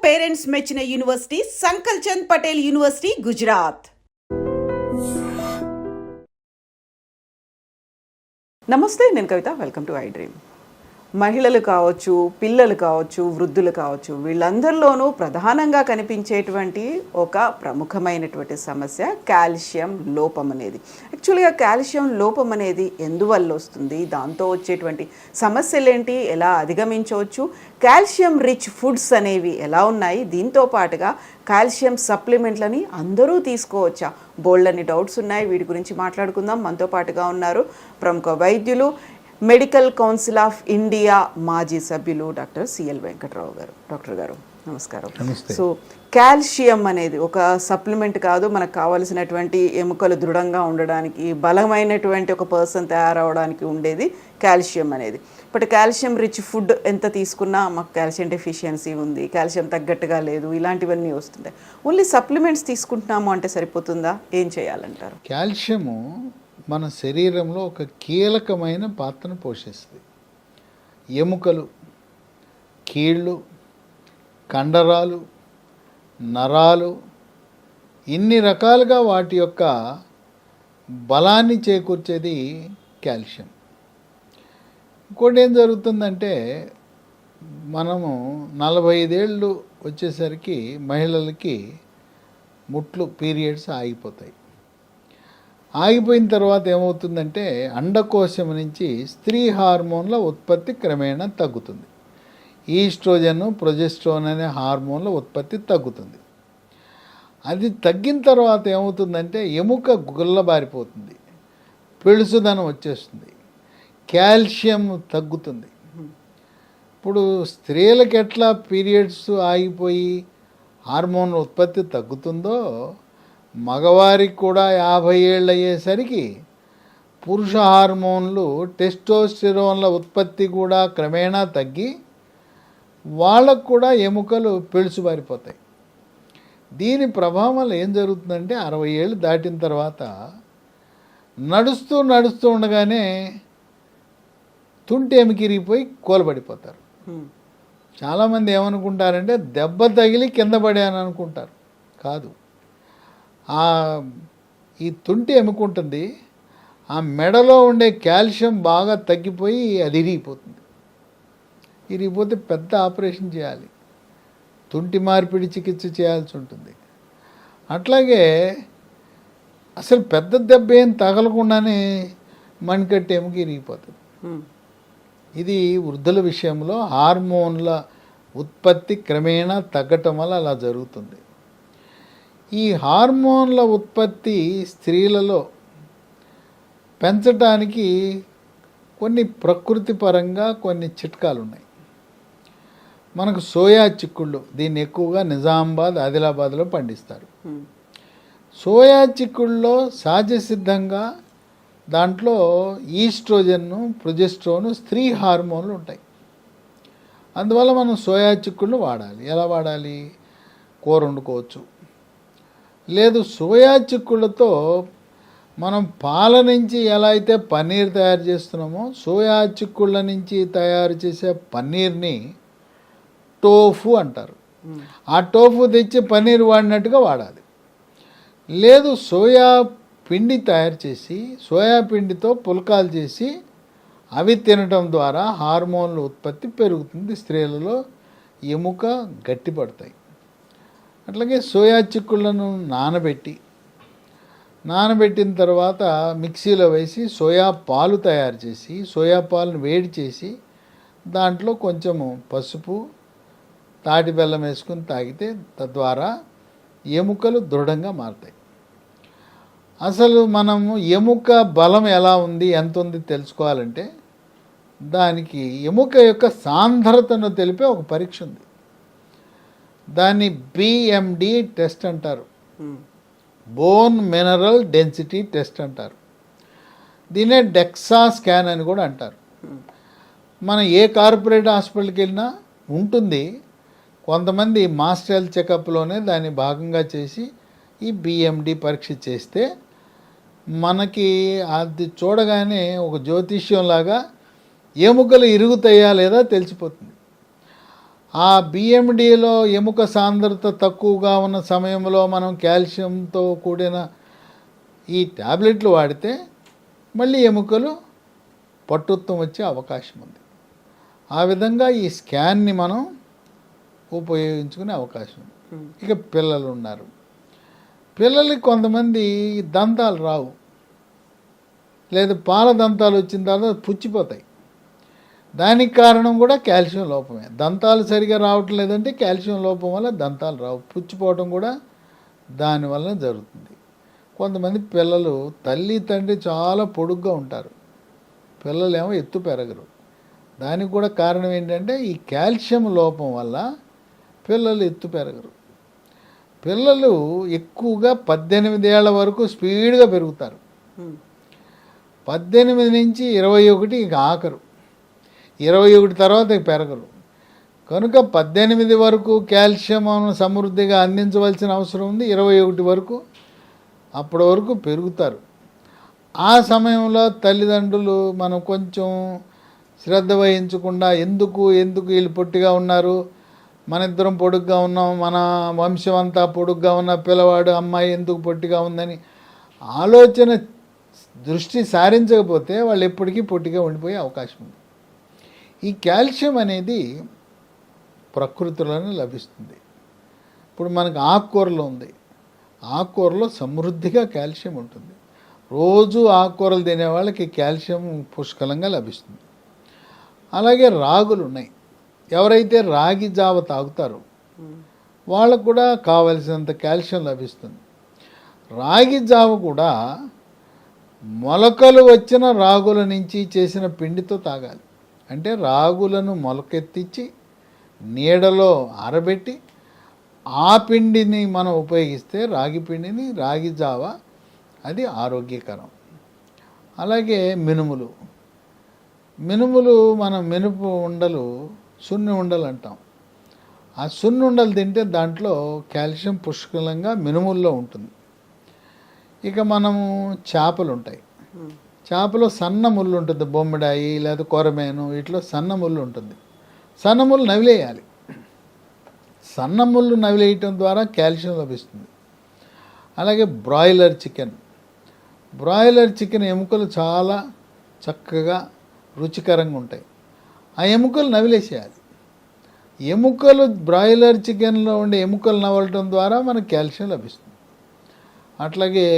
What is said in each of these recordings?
Parents మెచ్చిన university Sankalchand Patel university Gujarat. నమస్తే, నేను Kavitha. Welcome to iDream. మహిళలు కావచ్చు, పిల్లలు కావచ్చు, వృద్ధులు కావచ్చు, వీళ్ళందరిలోనూ ప్రధానంగా కనిపించేటువంటి ఒక ప్రముఖమైనటువంటి సమస్య కాల్షియం లోపం అనేది. యాక్చువల్గా కాల్షియం లోపం అనేది ఎందువల్ల వస్తుంది, దాంతో వచ్చేటువంటి సమస్యలేంటి, ఎలా అధిగమించవచ్చు, కాల్షియం రిచ్ ఫుడ్స్ అనేవి ఎలా ఉన్నాయి, దీంతో పాటుగా కాల్షియం సప్లిమెంట్లని అందరూ తీసుకోవచ్చా, బోల్డని డౌట్స్ ఉన్నాయి. వీటి గురించి మాట్లాడుకుందాం. మనతో పాటుగా ఉన్నారు ప్రముఖ వైద్యులు, మెడికల్ కౌన్సిల్ ఆఫ్ ఇండియా మాజీ సభ్యులు డాక్టర్ సిఎల్ వెంకట్రావు గారు. డాక్టర్ గారు నమస్కారం. సో కాల్షియం అనేది ఒక సప్లిమెంట్ కాదు, మనకు కావాల్సినటువంటి ఎముకలు దృఢంగా ఉండడానికి, బలమైనటువంటి ఒక పర్సన్ తయారవడానికి ఉండేది కాల్షియం అనేది. బట్ కాల్షియం రిచ్ ఫుడ్ ఎంత తీసుకున్నా మాకు కాల్షియం డెఫిషియన్సీ ఉంది, కాల్షియం తగ్గట్టుగా లేదు, ఇలాంటివన్నీ వస్తుంటాయి. ఓన్లీ సప్లిమెంట్స్ తీసుకుంటున్నాము అంటే సరిపోతుందా, ఏం చేయాలంటారు? కాల్షియము మన శరీరంలో ఒక కీలకమైన పాత్రను పోషిస్తుంది. ఎముకలు, కీళ్ళు, కండరాలు, నరాలు, ఇన్ని రకాలుగా వాటి యొక్క బలాన్ని చేకూర్చేది కాల్షియం. ఇంకోటి ఏం జరుగుతుందంటే, మనము 45 ఏళ్ళు వచ్చేసరికి మహిళలకి ముట్లు, పీరియడ్స్ ఆగిపోతాయి. ఆగిపోయిన తర్వాత ఏమవుతుందంటే, అండకోశం నుంచి స్త్రీ హార్మోన్ల ఉత్పత్తి క్రమేణా తగ్గుతుంది. ఈస్ట్రోజన్, ప్రొజెస్ట్రోన్ అనే హార్మోన్ల ఉత్పత్తి తగ్గుతుంది. అది తగ్గిన తర్వాత ఏమవుతుందంటే, ఎముక గుల్లబారిపోతుంది, పెళుసుదనం వచ్చేస్తుంది, కాల్షియం తగ్గుతుంది. ఇప్పుడు స్త్రీలకు ఎట్లా పీరియడ్స్ ఆగిపోయి హార్మోన్ల ఉత్పత్తి తగ్గుతుందో, మగవారికి కూడా 50 ఏళ్ళు అయ్యేసరికి పురుష హార్మోన్లు, టెస్టోస్టెరోన్ల ఉత్పత్తి కూడా క్రమేణా తగ్గి వాళ్ళకు కూడా ఎముకలు పెళుసుబారిపోతాయి. దీని ప్రభావం వల్ల ఏం జరుగుతుందంటే, 60 ఏళ్ళు దాటిన తర్వాత నడుస్తూ ఉండగానే తుంటి ఎముకిరిగిపోయి కూలబడిపోతారు. చాలామంది ఏమనుకుంటారంటే, దెబ్బ తగిలి కింద పడాను అనుకుంటారు. కాదు, ఈ తుంటి ఎముకుంటుంది, ఆ మెడలో ఉండే కాల్షియం బాగా తగ్గిపోయి అది ఇరిగిపోతుంది. ఇరిగిపోతే పెద్ద ఆపరేషన్ చేయాలి, తుంటి మార్పిడి చికిత్స చేయాల్సి ఉంటుంది. అట్లాగే అసలు పెద్ద దెబ్బ ఏం తగలకుండానే మణికట్టు ఎముక ఇరిగిపోతుంది. ఇది వృద్ధుల విషయంలో హార్మోన్ల ఉత్పత్తి క్రమేణా తగ్గటం వల్ల అలా జరుగుతుంది. ఈ హార్మోన్ల ఉత్పత్తి స్త్రీలలో పెంచడానికి కొన్ని ప్రకృతి పరంగా కొన్ని చిట్కాలు ఉన్నాయి. మనకు సోయా చిక్కుళ్ళు, దీన్ని ఎక్కువగా నిజామాబాద్, ఆదిలాబాద్లో పండిస్తారు. సోయా చిక్కుళ్ళలో సహజ సిద్ధంగా దాంట్లో ఈస్ట్రోజన్ను, ప్రొజెస్ట్రోను, స్త్రీ హార్మోన్లు ఉంటాయి. అందువల్ల మనం సోయా చిక్కుళ్ళు వాడాలి. ఎలా వాడాలి? కూర వండుకోవచ్చు. లేదు, సోయా చిక్కుళ్ళతో మనం పాల నుంచి ఎలా అయితే పన్నీర్ తయారు చేస్తున్నామో, సోయా చిక్కుళ్ళ నుంచి తయారు చేసే పన్నీర్ని టోఫు అంటారు. ఆ టోఫు తెచ్చి పన్నీర్ వాడినట్టుగా వాడాలి. లేదు, సోయా పిండి తయారు చేసి, సోయా పిండితో పుల్కాలు చేసి అవి తినటం ద్వారా హార్మోన్ల ఉత్పత్తి పెరుగుతుంది, స్త్రీలలో ఎముక గట్టిపడతాయి. అట్లాగే సోయా చిక్కుళ్ళను నానబెట్టిన తర్వాత మిక్సీలో వేసి సోయా పాలు తయారు చేసి, సోయా పాలను వేడి చేసి దాంట్లో కొంచెము పసుపు, తాటి బెల్లం వేసుకుని తాగితే తద్వారా ఎముకలు దృఢంగా మారుతాయి. అసలు మనము ఎముక బలం ఎలా ఉంది, ఎంత ఉంది తెలుసుకోవాలంటే, దానికి ఎముక యొక్క సాంద్రతను తెలిపే ఒక పరీక్ష ఉంది. దాన్ని బిఎండి టెస్ట్ అంటారు, బోన్ మినరల్ డెన్సిటీ టెస్ట్ అంటారు. దీన్నే డెక్సా స్కాన్ అని కూడా అంటారు. మనం ఏ కార్పొరేట్ హాస్పిటల్కి వెళ్ళినా ఉంటుంది. కొంతమంది మాస్టర్ హెల్త్ చెకప్లోనే దాన్ని భాగంగా చేసి ఈ బిఎండి పరీక్ష చేస్తే మనకి అది చూడగానే ఒక జ్యోతిష్యంలాగా ఎముకలు ఇరుగుతాయా లేదా తెలిసిపోతుంది. ఆ బిఎండిలో ఎముక సాంద్రత తక్కువగా ఉన్న సమయంలో మనం కాల్షియంతో కూడిన ఈ ట్యాబ్లెట్లు వాడితే మళ్ళీ ఎముకలు పట్టుత్వం వచ్చే అవకాశం ఉంది. ఆ విధంగా ఈ స్కాన్ని మనం ఉపయోగించుకునే అవకాశం ఉంది. ఇక పిల్లలు ఉన్నారు. పిల్లలకి కొంతమంది దంతాలు రావు, లేదా పాల దంతాలు వచ్చిన తర్వాత పుచ్చిపోతాయి. దానికి కారణం కూడా కాల్షియం లోపమే. దంతాలు సరిగా రావటం లేదంటే కాల్షియం లోపం వల్ల దంతాలు రావు, పుచ్చిపోవటం కూడా దానివల్ల జరుగుతుంది. కొంతమంది పిల్లలు తల్లి తండ్రి చాలా పొడుగ్గా ఉంటారు, పిల్లలేమో ఎత్తు పెరగరు. దానికి కూడా కారణం ఏంటంటే ఈ కాల్షియం లోపం వల్ల పిల్లలు ఎత్తు పెరగరు. పిల్లలు ఎక్కువగా 18 ఏళ్ల వరకు స్పీడ్గా పెరుగుతారు. 18 నుంచి 21 ఇక ఆఖరు, 21 తర్వాత ఇక పెరగరు. కనుక 18 వరకు కాల్షియం సమృద్ధిగా అందించవలసిన అవసరం ఉంది. 21 వరకు అప్పటి వరకు పెరుగుతారు. ఆ సమయంలో తల్లిదండ్రులు మనం కొంచెం శ్రద్ధ వహించకుండా ఎందుకు వీళ్ళు పొట్టిగా ఉన్నారు, మన ఇద్దరం పొడుగ్గా ఉన్నాం, మన వంశం అంతా పొడుగ్గా ఉన్న పిల్లవాడు అమ్మాయి ఎందుకు పొట్టిగా ఉందని ఆలోచన దృష్టి సారించకపోతే వాళ్ళు ఎప్పటికీ పొట్టిగా ఉండిపోయే అవకాశం ఉంది. ఈ కాల్షియం అనేది ప్రకృతిలోనే లభిస్తుంది. ఇప్పుడు మనకు ఆకుకూరలో ఉంది, ఆకుకూరలో సమృద్ధిగా కాల్షియం ఉంటుంది. రోజు ఆకుకూరలు తినే వాళ్ళకి కాల్షియం పుష్కలంగా లభిస్తుంది. అలాగే రాగులు ఉన్నాయి. ఎవరైతే రాగి జావ తాగుతారో వాళ్ళకు కూడా కావలసినంత కాల్షియం లభిస్తుంది. రాగి జావ కూడా మొలకలు వచ్చిన రాగుల నుంచి చేసిన పిండితో తాగాలి. అంటే రాగులను మొలకెత్తించి నీడలో ఆరబెట్టి ఆ పిండిని మనం ఉపయోగిస్తే రాగి పిండిని, రాగి జావ అది ఆరోగ్యకరం. అలాగే మినుములు మనం మినుపు ఉండలు, సున్ని ఉండలు అంటాం. ఆ సున్ని ఉండలు తింటే దాంట్లో కాల్షియం పుష్కలంగా మినుముల్లో ఉంటుంది. ఇక మనము చేపలు ఉంటాయి, చేపలో సన్న ముళ్ళు ఉంటుంది, బొమ్మిడాయి లేదా కొరమేను ఇట్లా సన్న ముళ్ళు ఉంటుంది. సన్న ముళ్ళు నవిలేయాలి. సన్న ముళ్ళు నవిలేయటం ద్వారా కాల్షియం లభిస్తుంది. అలాగే బ్రాయిలర్ చికెన్ ఎముకలు చాలా చక్కగా రుచికరంగా ఉంటాయి. ఆ ఎముకలు నవిలేసేయాలి. ఎముకలు బ్రాయిలర్ చికెన్లో ఉండే ఎముకలు నవలటం ద్వారా మనకు కాల్షియం లభిస్తుంది. అట్లాగే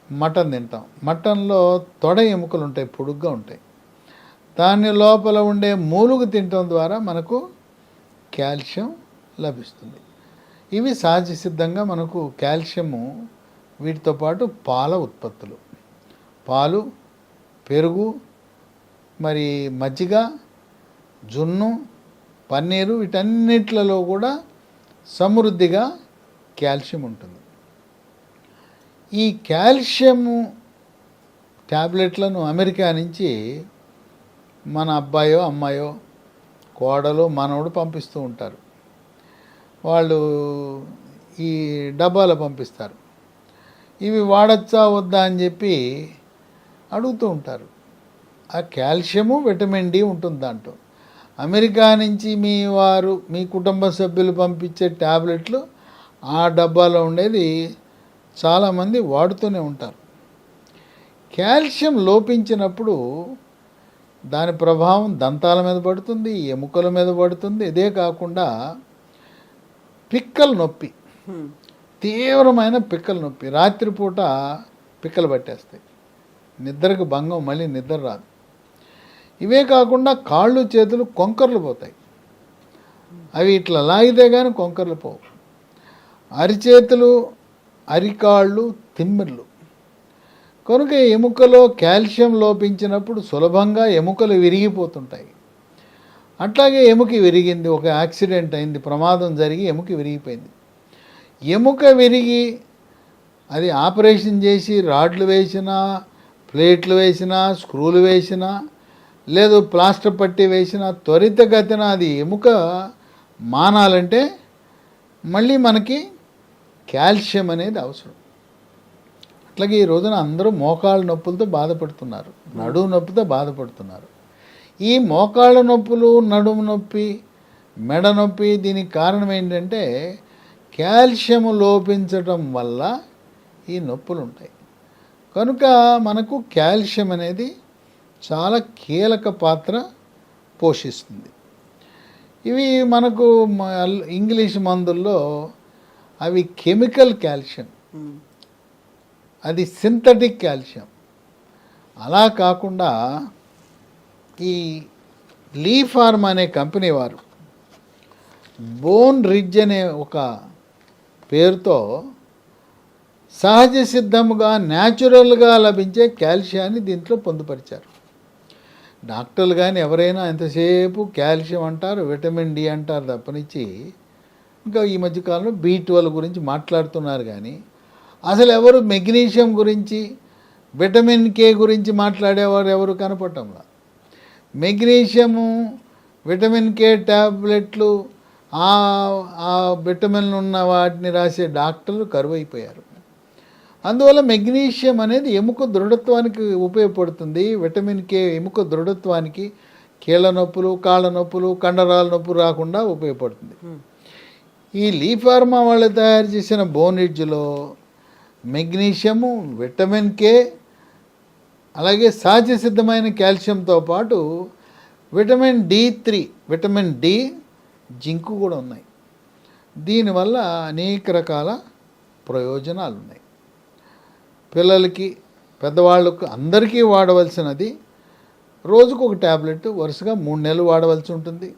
మటన్ తింటాం, మటన్లో తొడ ఎముకలు ఉంటాయి, పొడుగ్గా ఉంటాయి. దాని లోపల ఉండే మూలుగు తినటం ద్వారా మనకు కాల్షియం లభిస్తుంది. ఇవి సహజ సిద్ధంగా మనకు కాల్షియము. వీటితో పాటు పాల ఉత్పత్తులు, పాలు, పెరుగు, మరి మజ్జిగ, జున్ను, పన్నీరు వీటన్నిట్లలో కూడా సమృద్ధిగా కాల్షియం ఉంటుంది. ఈ కాల్షియము ట్యాబ్లెట్లను అమెరికా నుంచి మన అబ్బాయో అమ్మాయో కోడలో మనవడు పంపిస్తూ ఉంటారు. వాళ్ళు ఈ డబ్బాలో పంపిస్తారు. ఇవి వాడచ్చా వద్దా అని చెప్పి అడుగుతూ ఉంటారు. ఆ కాల్షియము, విటమిన్ డి ఉంటుంది దాంట్లో. అమెరికా నుంచి మీ కుటుంబ సభ్యులు పంపించే ట్యాబ్లెట్లు ఆ డబ్బాలో ఉండేది చాలామంది వాడుతూనే ఉంటారు. కాల్షియం లోపించినప్పుడు దాని ప్రభావం దంతాల మీద పడుతుంది, ఎముకల మీద పడుతుంది. ఇదే కాకుండా పిక్కల నొప్పి, తీవ్రమైన పిక్కల నొప్పి, రాత్రిపూట పిక్కలు పట్టేస్తాయి, నిద్రకు భంగం, మళ్ళీ నిద్ర రాదు. ఇవే కాకుండా కాళ్ళు చేతులు కొంకర్లు పోతాయి, అవి ఇట్లా లాగితే కానీ కొంకర్లు పోవు. అరిచేతులు, అరికాళ్ళు, తిమ్మిర్లు. కనుక ఎముకలో కాల్షియం లోపించినప్పుడు సులభంగా ఎముకలు విరిగిపోతుంటాయి. అట్లాగే ఎముక విరిగింది, ఒక యాక్సిడెంట్ అయింది, ప్రమాదం జరిగి ఎముక విరిగిపోయింది. ఎముక విరిగి అది ఆపరేషన్ చేసి రాడ్లు వేసినా, ప్లేట్లు వేసినా, స్క్రూలు వేసినా, లేదు ప్లాస్టర్ పట్టి వేసినా త్వరితగతిన అది ఎముక మానాలంటే మళ్ళీ మనకి కాల్షియం అనేది అవసరం. అట్లాగే ఈ రోజున అందరూ మోకాళ్ళ నొప్పులతో బాధపడుతున్నారు, నడుము నొప్పితో బాధపడుతున్నారు. ఈ మోకాళ్ళ నొప్పులు, నడుము నొప్పి మెడ నొప్పి. దీనికి కారణం ఏంటంటే కాల్షియం లోపించటం వల్ల ఈ నొప్పులు ఉంటాయి. కనుక మనకు కాల్షియం అనేది చాలా కీలక పాత్ర పోషిస్తుంది. ఇవి మనకు ఇంగ్లీష్ మందుల్లో అవి కెమికల్ కాల్షియం, అది సింథటిక్ కాల్షియం. అలా కాకుండా ఈ లీ ఫార్మ్ అనే కంపెనీ వారు బోన్ రిడ్జ్ అనే ఒక పేరుతో సహజ సిద్ధముగా న్యాచురల్గా లభించే కాల్షియాన్ని దీంట్లో పొందుపరిచారు. డాక్టర్లు కానీ ఎవరైనా ఎంతసేపు కాల్షియం అంటారు, విటమిన్ డి అంటారు తప్పనిచ్చి ఇంకా ఈ మధ్యకాలంలో B12 గురించి మాట్లాడుతున్నారు. కానీ అసలు ఎవరు మెగ్నీషియం గురించి, విటమిన్ కే గురించి మాట్లాడేవారు ఎవరు కనపడటంలా. మెగ్నీషియము, విటమిన్ కే ట్యాబ్లెట్లు, ఆ విటమిన్లు ఉన్న వాటిని రాసే డాక్టర్లు కరువైపోయారు. అందువల్ల మెగ్నీషియం అనేది ఎముక దృఢత్వానికి ఉపయోగపడుతుంది. విటమిన్ కే ఎముక దృఢత్వానికి, కీళ్ళ నొప్పులు, కాళ్ళ నొప్పులు, కండరాల నొప్పులు రాకుండా ఉపయోగపడుతుంది. ఈ లీ ఫార్మా వాళ్ళు తయారు చేసిన బోన్ రిడ్జ్లో మెగ్నీషియము, విటమిన్ కే, అలాగే సహజ సిద్ధమైన కాల్షియంతో పాటు vitamin D3, vitamin D, zinc కూడా ఉన్నాయి. దీనివల్ల అనేక రకాల ప్రయోజనాలు ఉన్నాయి. పిల్లలకి, పెద్దవాళ్ళకు అందరికీ వాడవలసినది. రోజుకు ఒక ట్యాబ్లెట్ వరుసగా 3 నెలలు వాడవలసి ఉంటుంది.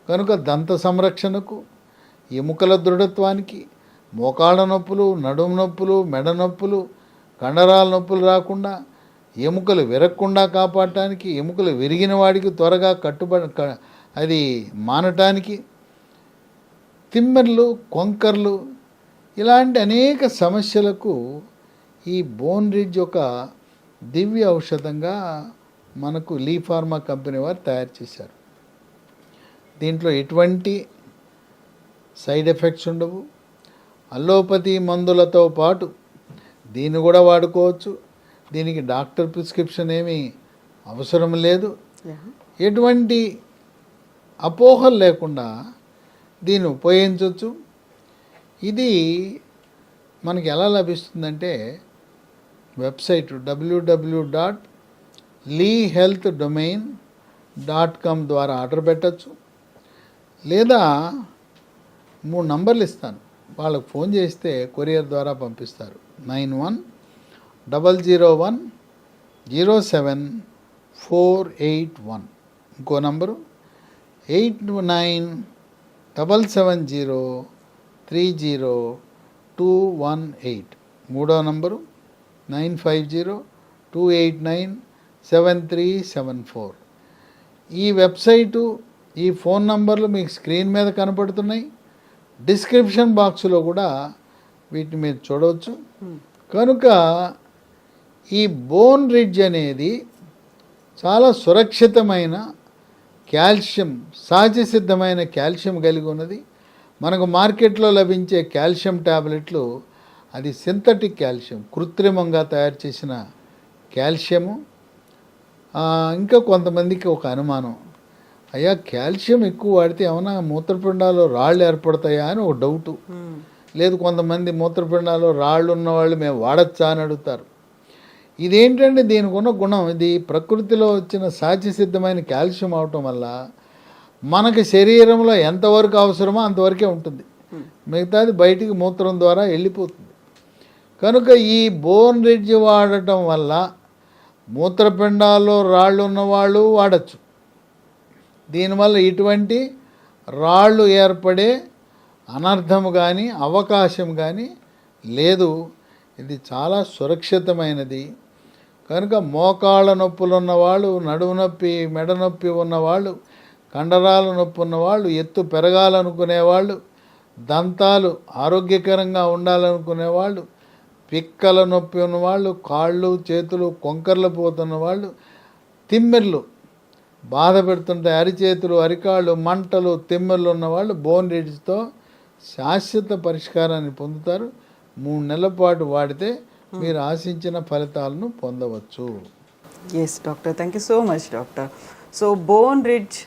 కనుక దంత సంరక్షణకు, ఎముకల దృఢత్వానికి, మోకాళ్ళ నొప్పులు, నడుము నొప్పులు, మెడ నొప్పులు, కండరాల నొప్పులు రాకుండా, ఎముకలు విరగకుండా కాపాడటానికి, ఎముకలు విరిగిన వాడికి త్వరగా అది మానటానికి, తిమ్మెర్లు, కొంకర్లు ఇలాంటి అనేక సమస్యలకు ఈ బోన్ రిడ్జ్ ఒక దివ్య ఔషధంగా మనకు లీ ఫార్మా కంపెనీ వారు తయారు చేశారు. దీంట్లో ఎటువంటి సైడ్ ఎఫెక్ట్స్ ఉండవు. అల్లోపతి మందులతో పాటు దీన్ని కూడా వాడుకోవచ్చు. దీనికి డాక్టర్ ప్రిస్క్రిప్షన్ ఏమీ అవసరం లేదు. ఎటువంటి అపోహలు లేకుండా దీన్ని ఉపయోగించవచ్చు. ఇది మనకి ఎలా లభిస్తుందంటే వెబ్సైట్ www.leehealthdomain.com ద్వారా ఆర్డర్ పెట్టచ్చు. లేదా 3 నంబర్లు ఇస్తాను, వాళ్ళకు ఫోన్ చేస్తే కొరియర్ ద్వారా పంపిస్తారు. 9100107481. ఇంకో నంబరు 8977030218. మూడో నంబరు 9502897374. ఈ వెబ్సైటు, ఈ ఫోన్ నంబర్లు మీకు స్క్రీన్ మీద కనపడుతున్నాయి. డిస్క్రిప్షన్ బాక్స్లో కూడా వీటిని మీరు చూడవచ్చు. కనుక ఈ బోన్ రిడ్జ్ అనేది చాలా సురక్షితమైన కాల్షియం, సహజ సిద్ధమైన కాల్షియం కలిగి ఉన్నది. మనకు మార్కెట్లో లభించే కాల్షియం టాబ్లెట్లు అది సింథటిక్ కాల్షియం, కృత్రిమంగా తయారు చేసిన కాల్షియము. ఇంకా కొంతమందికి ఒక అనుమానం, అయ్యా కాల్షియం ఎక్కువ వాడితే ఏమన్నా మూత్రపిండాల్లో రాళ్ళు ఏర్పడతాయా అని ఒక డౌటు. లేదు, కొంతమంది మూత్రపిండాల్లో రాళ్ళు ఉన్నవాళ్ళు మేము వాడచ్చా అని అడుగుతారు. ఇదేంటంటే దీనికి ఉన్న గుణం, ఇది ప్రకృతిలో వచ్చిన సహజ సిద్ధమైన కాల్షియం అవటం వల్ల మనకి శరీరంలో ఎంతవరకు అవసరమో అంతవరకే ఉంటుంది. మిగతాది బయటికి మూత్రం ద్వారా వెళ్ళిపోతుంది. కనుక ఈ బోన్ రిడ్జ్ వాడటం వల్ల మూత్రపిండాల్లో రాళ్ళు ఉన్నవాళ్ళు వాడచ్చు. దీనివల్ల ఇటువంటి రాళ్ళు ఏర్పడే అనర్థము కానీ అవకాశం కానీ లేదు. ఇది చాలా సురక్షితమైనది. కనుక మోకాళ్ళ నొప్పులు ఉన్నవాళ్ళు, నడుము నొప్పి, మెడ నొప్పి ఉన్నవాళ్ళు, కండరాల నొప్పి ఉన్నవాళ్ళు, ఎత్తు పెరగాలనుకునేవాళ్ళు, దంతాలు ఆరోగ్యకరంగా ఉండాలనుకునేవాళ్ళు, పిక్కల నొప్పి ఉన్నవాళ్ళు, కాళ్ళు చేతులు కొంకర్లు పోతున్న వాళ్ళు, తిమ్మెర్లు బాధ పెడుతుంటే అరిచేతులు, అరికాళ్ళు మంటలు, తిమ్మెర్లు ఉన్నవాళ్ళు బోన్ రిడ్జ్తో శాశ్వత పరిష్కారాన్ని పొందుతారు. 3 నెలల పాటు వాడితే మీరు ఆశించిన ఫలితాలను పొందవచ్చు. Yes doctor, thank you so much doctor. So bone ridge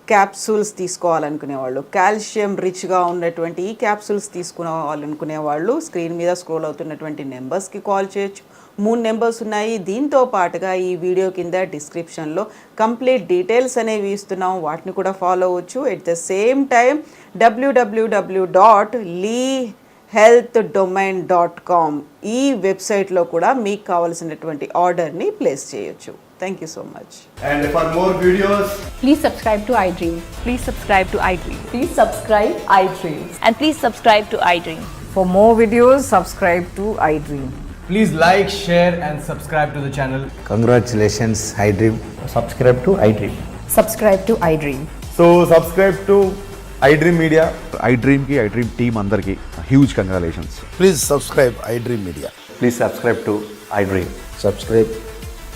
capsules తీసుకోవాలనుకునే వాళ్ళు, కాల్షియం రిచ్గా ఉన్నటువంటి ఈ క్యాప్సూల్స్ తీసుకోవాలనుకునే వాళ్ళు స్క్రీన్ మీద స్క్రోల్ అవుతున్నటువంటి నెంబర్స్కి కాల్ చేయొచ్చు. 3 నెంబర్స్ ఉన్నాయి. దీంతో పాటుగా ఈ వీడియో కింద డిస్క్రిప్షన్లో కంప్లీట్ డీటెయిల్స్ అనేవి ఇస్తున్నాం, వాటిని కూడా ఫాలో అవ్వచ్చు. At the same time www.lehealthdomain.com ఈ వెబ్సైట్లో కూడా మీకు కావాల్సినటువంటి ఆర్డర్ని ప్లేస్ చేయొచ్చు. Thank you so much. And for more videos, Please subscribe to iDream. Please subscribe to iDream. Please subscribe iDream. And please subscribe to iDream. For more videos, subscribe to iDream. please like, share and subscribe to the channel. Congratulations, iDream. Subscribe to iDream. Subscribe to iDream. So subscribe to iDream Media. iDream की iDream team अंदर की huge congratulations. Please subscribe iDream Media. Please subscribe to iDream. Subscribe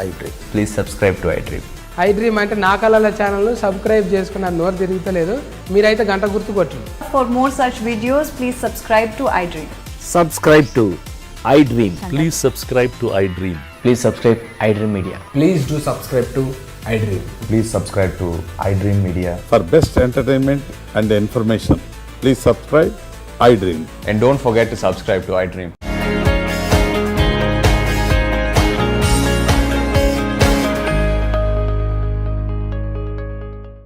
iDream. Please subscribe to iDream. iDream అంటే నా కళల ఛానల్ను subscribe చేసుకున్న నోరు తిరుగుతలేదు, మీరైతే గంట గుర్తు కొట్టండి. For more such videos, please subscribe to iDream. Subscribe to iDream. Please subscribe to iDream. Please subscribe iDream Media. Please do subscribe to iDream. Please subscribe to iDream Media. For best entertainment and information, please subscribe iDream. And don't forget to subscribe to iDream.